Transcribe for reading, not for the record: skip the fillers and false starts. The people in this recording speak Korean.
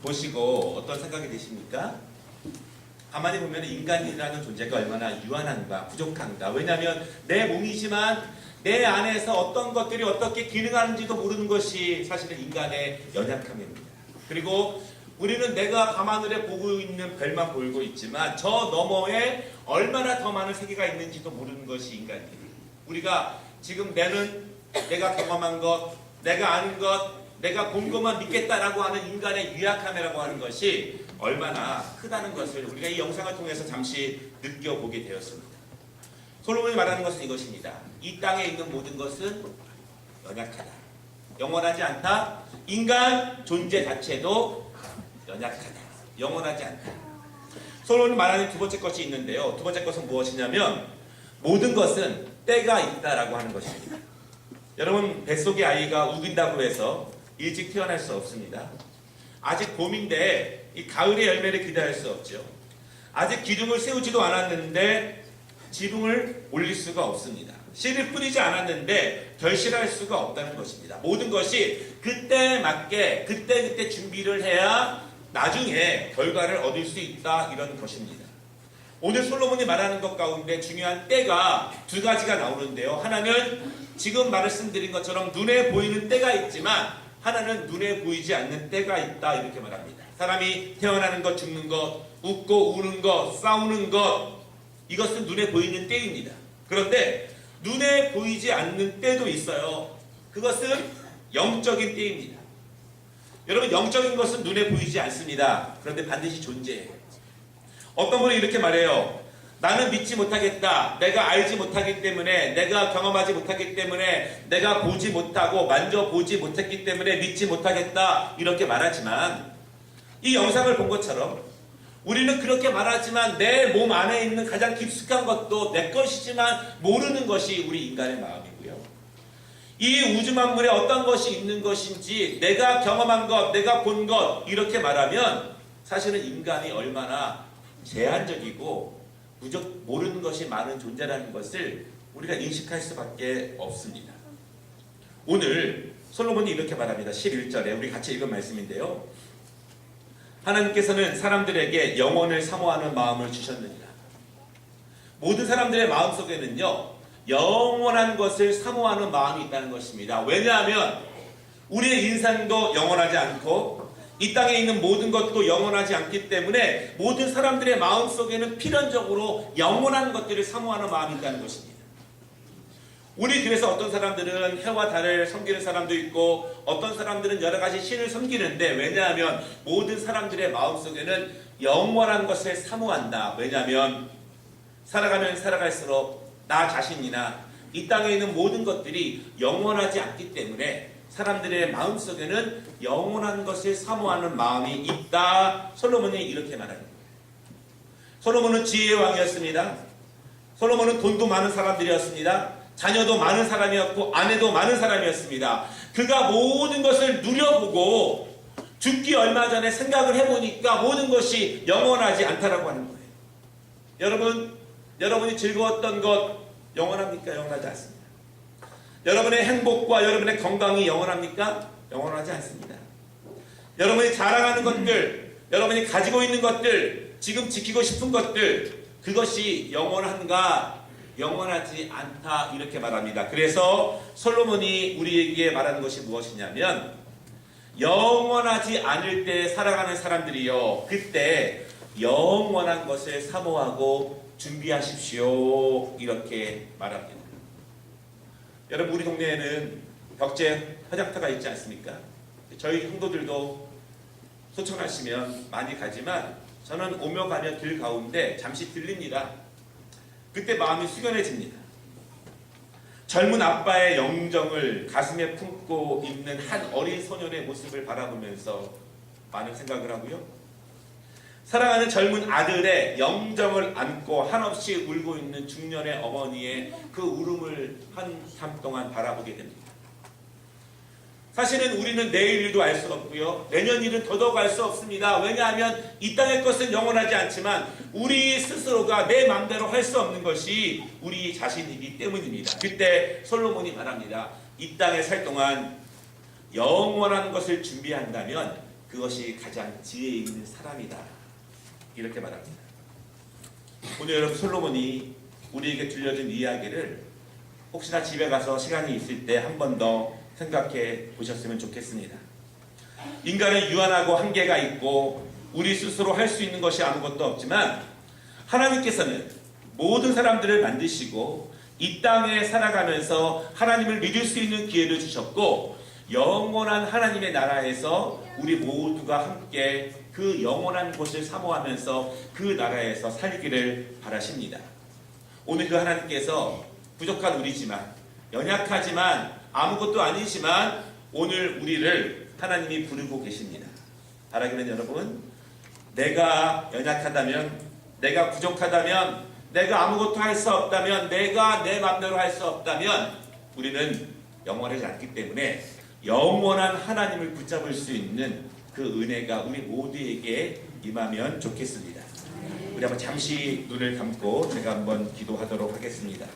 보시고 어떤 생각이 드십니까? 가만히 보면 인간이라는 존재가 얼마나 유한한가, 부족한가. 왜냐하면 내 몸이지만 내 안에서 어떤 것들이 어떻게 기능하는지도 모르는 것이 사실은 인간의 연약함입니다. 그리고 우리는 내가 밤하늘에 보고 있는 별만 보고 있지만 저 너머에 얼마나 더 많은 세계가 있는지도 모르는 것이 인간입니다. 우리가 지금 내가 경험한 것, 내가 아는 것, 내가 본 것만 믿겠다라고 하는 인간의 유약함이라고 하는 것이 얼마나 크다는 것을 우리가 이 영상을 통해서 잠시 느껴보게 되었습니다. 솔로몬이 말하는 것은 이것입니다. 이 땅에 있는 모든 것은 연약하다. 영원하지 않다. 인간 존재 자체도 연약하다. 영원하지 않다. 솔로몬이 말하는 두 번째 것이 있는데요. 두 번째 것은 무엇이냐면 모든 것은 때가 있다라고 하는 것입니다. 여러분, 뱃속의 아이가 우긴다고 해서 일찍 태어날 수 없습니다. 아직 봄인데 이 가을의 열매를 기다릴 수 없죠. 아직 기둥을 세우지도 않았는데 지붕을 올릴 수가 없습니다. 씨를 뿌리지 않았는데 결실할 수가 없다는 것입니다. 모든 것이 그때에 맞게 그때 준비를 해야 나중에 결과를 얻을 수 있다, 이런 것입니다. 오늘 솔로몬이 말하는 것 가운데 중요한 때가 두 가지가 나오는데요. 하나는 지금 말씀드린 것처럼 눈에 보이는 때가 있지만 하나는 눈에 보이지 않는 때가 있다, 이렇게 말합니다. 사람이 태어나는 것, 죽는 것, 웃고 우는 것, 싸우는 것, 이것은 눈에 보이는 때입니다. 그런데 눈에 보이지 않는 때도 있어요. 그것은 영적인 때입니다. 여러분, 영적인 것은 눈에 보이지 않습니다. 그런데 반드시 존재해요. 어떤 분은 이렇게 말해요. 나는 믿지 못하겠다. 내가 알지 못하기 때문에, 내가 경험하지 못하기 때문에, 내가 보지 못하고 만져보지 못했기 때문에 믿지 못하겠다, 이렇게 말하지만 이 영상을 본 것처럼 우리는 그렇게 말하지만 내 몸 안에 있는 가장 깊숙한 것도 내 것이지만 모르는 것이 우리 인간의 마음이고요. 이 우주 만물에 어떤 것이 있는 것인지 내가 경험한 것, 내가 본 것, 이렇게 말하면 사실은 인간이 얼마나 제한적이고 모르는 것이 많은 존재라는 것을 우리가 인식할 수밖에 없습니다. 오늘 솔로몬이 이렇게 말합니다. 11절에 우리 같이 읽은 말씀인데요. 하나님께서는 사람들에게 영원을 사모하는 마음을 주셨느니라. 모든 사람들의 마음속에는요, 영원한 것을 사모하는 마음이 있다는 것입니다. 왜냐하면 우리의 인생도 영원하지 않고 이 땅에 있는 모든 것도 영원하지 않기 때문에 모든 사람들의 마음속에는 필연적으로 영원한 것들을 사모하는 마음이 있다는 것입니다. 우리 그래서 어떤 사람들은 해와 달을 섬기는 사람도 있고 어떤 사람들은 여러 가지 신을 섬기는데, 왜냐하면 모든 사람들의 마음속에는 영원한 것을 사모한다. 왜냐하면 살아가면 살아갈수록 나 자신이나 이 땅에 있는 모든 것들이 영원하지 않기 때문에 사람들의 마음속에는 영원한 것을 사모하는 마음이 있다. 솔로몬이 이렇게 말합니다. 솔로몬은 지혜의 왕이었습니다. 솔로몬은 돈도 많은 사람들이었습니다. 자녀도 많은 사람이었고 아내도 많은 사람이었습니다. 그가 모든 것을 누려보고 죽기 얼마 전에 생각을 해보니까 모든 것이 영원하지 않다라고 하는 거예요. 여러분이 즐거웠던 것 영원합니까? 영원하지 않습니다. 여러분의 행복과 여러분의 건강이 영원합니까? 영원하지 않습니다. 여러분이 자랑하는 것들, 여러분이 가지고 있는 것들, 지금 지키고 싶은 것들, 그것이 영원한가? 영원하지 않다, 이렇게 말합니다. 그래서 솔로몬이 우리에게 말하는 것이 무엇이냐면 영원하지 않을 때 살아가는 사람들이요, 그때 영원한 것을 사모하고 준비하십시오, 이렇게 말합니다. 여러분, 우리 동네에는 벽제 화장터가 있지 않습니까? 저희 성도들도 소청하시면 많이 가지만 저는 오며 가며 길 가운데 잠시 들립니다. 그때 마음이 숙연해집니다. 젊은 아빠의 영정을 가슴에 품고 있는 한 어린 소년의 모습을 바라보면서 많은 생각을 하고요. 사랑하는 젊은 아들의 영정을 안고 한없이 울고 있는 중년의 어머니의 그 울음을 한참 동안 바라보게 됩니다. 사실은 우리는 내일 일도 알 수 없고요, 내년 일은 더더욱 알 수 없습니다. 왜냐하면 이 땅의 것은 영원하지 않지만 우리 스스로가 내 마음대로 할 수 없는 것이 우리 자신이기 때문입니다. 그때 솔로몬이 말합니다. 이 땅에 살 동안 영원한 것을 준비한다면 그것이 가장 지혜 있는 사람이다. 이렇게 말합니다. 오늘 여러분 솔로몬이 우리에게 들려준 이야기를 혹시나 집에 가서 시간이 있을 때 한 번 더 생각해 보셨으면 좋겠습니다. 인간은 유한하고 한계가 있고 우리 스스로 할 수 있는 것이 아무것도 없지만 하나님께서는 모든 사람들을 만드시고 이 땅에 살아가면서 하나님을 믿을 수 있는 기회를 주셨고 영원한 하나님의 나라에서 우리 모두가 함께 그 영원한 곳을 사모하면서 그 나라에서 살기를 바라십니다. 오늘 그 하나님께서 부족한 우리지만 연약하지만 아무것도 아니지만 오늘 우리를 하나님이 부르고 계십니다. 바라기는 여러분, 내가 연약하다면, 내가 부족하다면, 내가 아무것도 할 수 없다면, 내가 내 마음대로 할 수 없다면 우리는 영원하지 않기 때문에 영원한 하나님을 붙잡을 수 있는 그 은혜가 우리 모두에게 임하면 좋겠습니다. 우리 한번 잠시 눈을 감고 제가 한번 기도하도록 하겠습니다.